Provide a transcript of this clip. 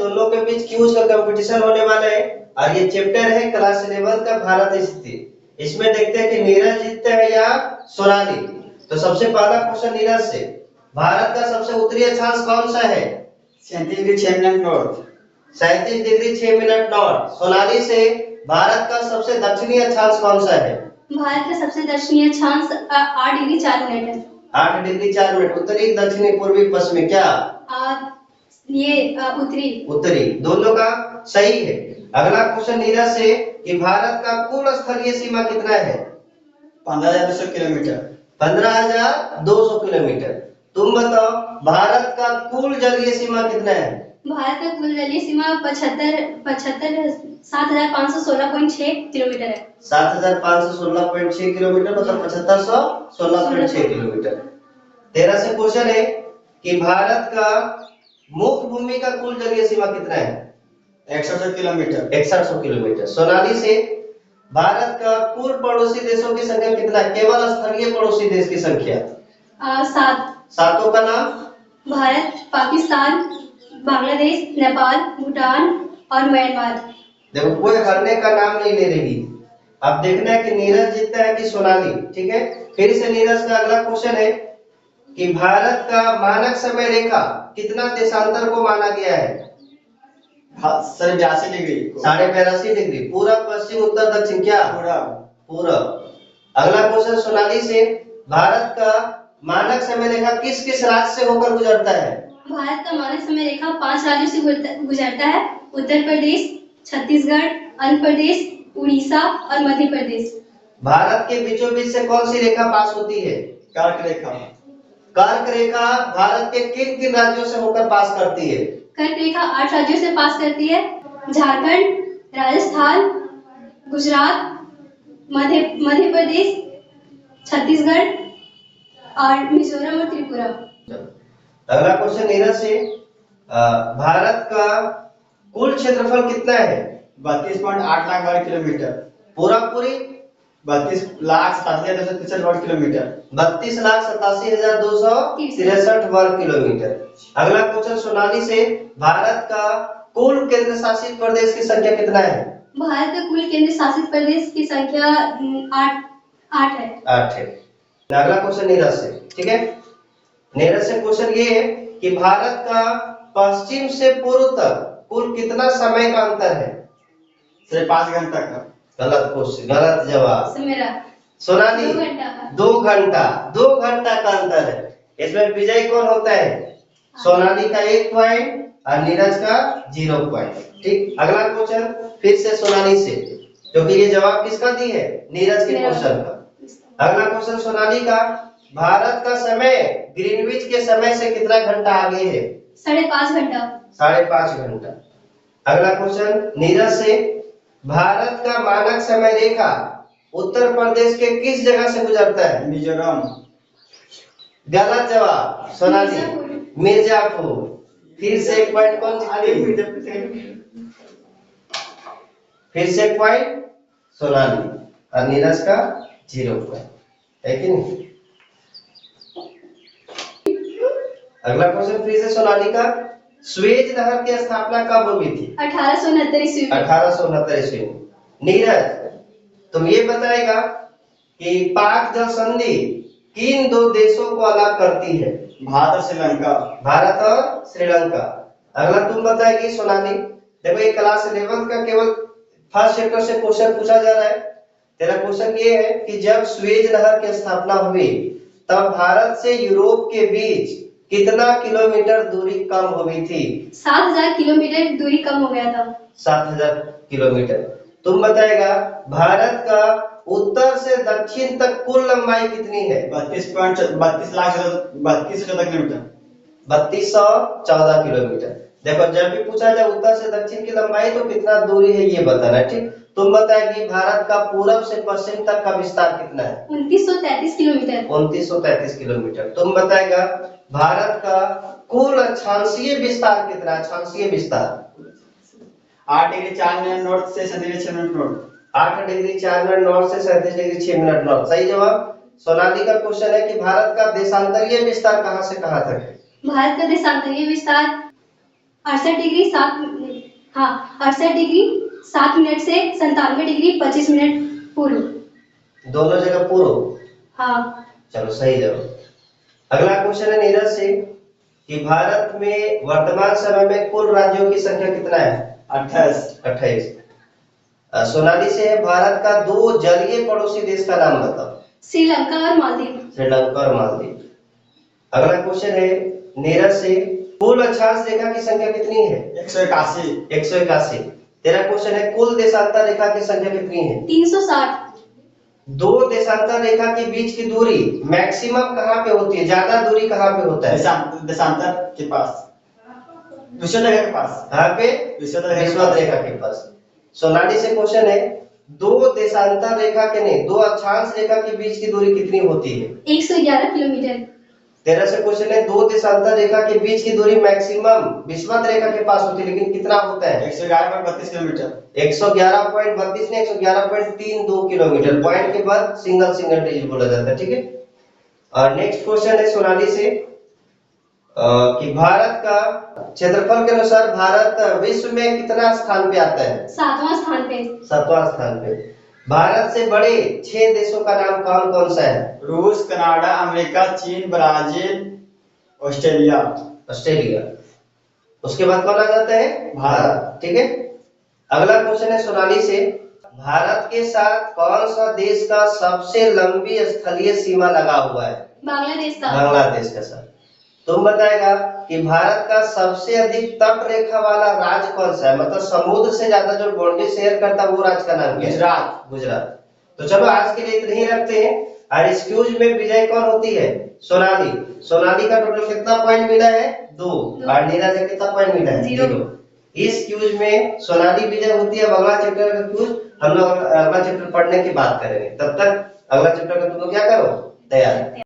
दोनों के बीच क्यूज का कंपटीशन होने वाला है और ये चैप्टर है क्लास 11 का भारत स्थिति। इसमें देखते हैं कि नीरज जीतते हैं या सोनाली। तो सबसे पहला क्वेश्चन नीरज से, भारत का सबसे उत्तरी अक्षांश कौन सा है? 37 degree 6 minute north. 37 degree 6 minute north. Sonali से, भारत का सबसे दक्षिणी अक्षांश कौन सा है? भारत का सबसे दक्षिणी अक्षांश 8 डिग्री 4 मिनट है। 8 डिग्री 4 मिनट। उत्तरी, दक्षिणी, पूर्वी, पश्चिमी क्या? उत्तरी। उत्तरी। दोनों का सही है। अगला क्वेश्चन नीरज से कि भारत का कुल स्थलीय सीमा कितना है? 15,200 किलोमीटर। 15,200 किलोमीटर। तुम बताओ भारत का कुल जलीय सीमा कितना है? भारत का कुल जलीय सीमा 7,516.6 किलोमीटर है। 7,516.6 किलोमीटर मतलब 7,516.6 किलोमीटर। 13 से क्वेश्चन है कि भारत का मुक्त भूमि का कुल जलीय सीमा कितना है? 100 किलोमीटर। 100 किलोमीटर। सोनाली से, भारत का कुल पड़ोसी देशों की संख्या कितना है? केवल स्थलीय पड़ोसी देश की संख्या 7। सातों का नाम? भारत, पाकिस्तान, बांग्लादेश, नेपाल, भूटान और म्यांमार। देखो कोई हारने का नाम नहीं ले रही। अब देखना है कि नीरज जीतता है कि सोनाली। ठीक है, फिर से नीरज का अगला क्वेश्चन है कि भारत का मानक समय रेखा कितना देशांतर को माना गया है? 82 डिग्री। 82.5 डिग्री। पूरब, पश्चिम, उत्तर, दक्षिण क्या? पूरब। अगला क्वेश्चन सोनाली से, भारत का मानक समय रेखा किस किस राज्य से होकर गुजरता है? भारत का मानक समय रेखा 5 राज्यों से गुजरता है। उत्तर प्रदेश, छत्तीसगढ़, आंध्र प्रदेश, उड़ीसा और मध्य प्रदेश। भारत के बीचों बीच से कौन सी रेखा पास होती है? कर्क रेखा। कर्क रेखा भारत के किन किन राज्यों से होकर पास करती है? कर्क रेखा 8 राज्यों से पास करती है। झारखंड, राजस्थान, गुजरात, मध्य प्रदेश, छत्तीसगढ़ और मिजोरम और त्रिपुरा। अगला क्वेश्चन नीरज से, भारत का कुल क्षेत्रफल कितना है? 32.8 लाख वर्ग किलोमीटर। पूरा पूरी 32,87,263 वर्ग किलोमीटर। 32,87,263 वर्ग किलोमीटर। अगला क्वेश्चन सोनाली से, भारत का कुल केंद्र शासित प्रदेश की संख्या कितना है? भारत का कुल केंद्र शासित प्रदेश की संख्या 8 है। 8 है। अगला क्वेश्चन नीरज से। ठीक है, नीरज से क्वेश्चन ये है कि भारत का पश्चिम से पूर्व तक कुल कितना समय का अंतर है? सिर्फ 5 घंटा का। गलत क्वेश्चन, गलत जवाब। मेरा सोनाली 2 घंटा का। 2 घंटा का अंतर है। इसमें विजय कौन होता है? सोनाली का 1 पॉइंट और नीरज का 0 पॉइंट। ठीक, अगला क्वेश्चन फिर से सोनाली से, क्योंकि ये जवाब किसका दी है? नीरज के क्वेश्चन का। अगला क्वेश्चन सोनाली का, भारत का समय ग्रीनविच के समय से कितना घंटा आगे है? 5.5 घंटा। 5.5 घंटा। अगला क्वेश्चन नीरज से, भारत का मानक समय रेखा उत्तर प्रदेश के किस जगह से गुजरता है? मिजोरम। गलत जवाब सोनाली, मिर्जापुर। फिर से 1 पॉइंट कौन जीती? फिर से 1 पॉइंट सोनाली और नीरज का 0 पॉइंट है कि नहीं? अगला क्वेश्चन फिर से सोनाली का, स्वेज नहर की स्थापना कब हुई थी? 1869 ईस्वी में। 1869 ईस्वी में। नीरज तुम ये बताएगा कि पाक जल संधि किन 2 देशों को अलग करती है? भारत और श्रीलंका। भारत और श्रीलंका। अगला तुम बताएगी सोनाली। देखो ये क्लास 11 का केवल फर्स्ट चैप्टर से क्वेश्चन पूछा जा रहा है। तेरा क्वेश्चन ये है कि जब स्वेज नहर की स्थापना हुई तब भारत से यूरोप के बीच कितना किलोमीटर दूरी कम हुई थी? 7,000 किलोमीटर दूरी कम हो गया था। 7,000 किलोमीटर। तुम बताएगा भारत का उत्तर से दक्षिण तक कुल लंबाई कितनी है? 32,14 किलोमीटर। 3214 किलोमीटर। देखो जब भी पूछा जाए उत्तर से दक्षिण की लंबाई तो कितना दूरी है ये बताना है। ठीक, तुम बताएगी भारत का पूरब से पश्चिम तक का विस्तार कितना है? 2933 किलोमीटर। 2933 किलोमीटर। तुम बताएगा भारत का कुल अक्षांशीय विस्तार कितना है? अक्षांशीय विस्तार 8 डिग्री 4 मिनट नॉर्थ से 37 degree 6 minute north. 8 degree 4 minute north से 37 डिग्री 6 मिनट नॉर्थ। सही जवाब। सोनाली का क्वेश्चन है कि भारत का देशांतरीय विस्तार कहां से कहां तक है? भारत का देशांतरीय विस्तार 68 डिग्री 7 मिनट से 97 डिग्री 25 मिनट पूर्व। दोनों जगह पूर्व। हाँ। चलो सही जवाब। अगला क्वेश्चन है नीरज से कि भारत में वर्तमान समय में कुल राज्यों की संख्या कितना है? 28। सोनाली से है भारत का 2 जलीय पड़ोसी देश का नाम बताओ। श्रीलंका और मालदीव। श्रीलंका और मालदीव। अगला क्वेश्चन है नीरज से कुल अक्षांश रेखा की संख्या कितनी है? 181। 181। तेरा क्वेश्चन है कुल देशांतर रेखा की संख्या कितनी है? 360। 2 देशांतर रेखा के बीच की दूरी मैक्सिमम कहाँ पे होती है? ज्यादा दूरी कहाँ पे होता है? देशांतर के पास, विषुवत रेखा के पास। कहाँ पे? विषुवत विषुवत रेखा के पास। सोनाली से क्वेश्चन है 2 देशांतर रेखा के नहीं 2 अक्षांश रेखा के बीच की दूरी कितनी होती है? 111 किलोमीटर। तेरा से क्वेश्चन है 2 देशांतर रेखा के बीच की दूरी मैक्सिमम विषुवत रेखा के पास होती है, लेकिन कितना होता है? 111.32 किलोमीटर। 111.32 नहीं 111.32 किलोमीटर। पॉइंट के बाद सिंगल डिजिट बोला जाता है, ठीक है। और नेक्स्ट क्वेश्चन है सोनाली से कि भारत का क्षेत्रफल के अनुसार भारत विश्व में कितना स्थान पे आता है? 7वां स्थान पे। 7वां स्थान पे। भारत से बड़े 6 देशों का नाम कौन कौन सा है? रूस, कनाडा, अमेरिका, चीन, ब्राजील, ऑस्ट्रेलिया। उसके बाद कौन आ जाता है? भारत, ठीक है। अगला क्वेश्चन है सोनाली से भारत के साथ कौन सा देश का सबसे लंबी स्थलीय सीमा लगा हुआ है? बांग्लादेश का। बांग्लादेश का साथ। तुम बताएगा कि भारत का सबसे अधिक तट रेखा वाला राज्य कौन सा है? मतलब समुद्र से ज्यादा जो बाउंड्री शेयर करता है वो राज्य का नाम क्या है? गुजरात। तो चलो आज के लिए इतने ही रखते हैं। और इस क्यूज में विजय कौन होती है? सोनाली का टोटल कितना पॉइंट मिला है? 2। और नीरज का कितना पॉइंट मिला है? 0। इस क्यूज में सोनाली विजय होती है। अगला चैप्टर का क्यूज हम लोग अगला चैप्टर पढ़ने की बात करेंगे। तब तक अगला चैप्टर का तुम लोग क्या करो? तैयार।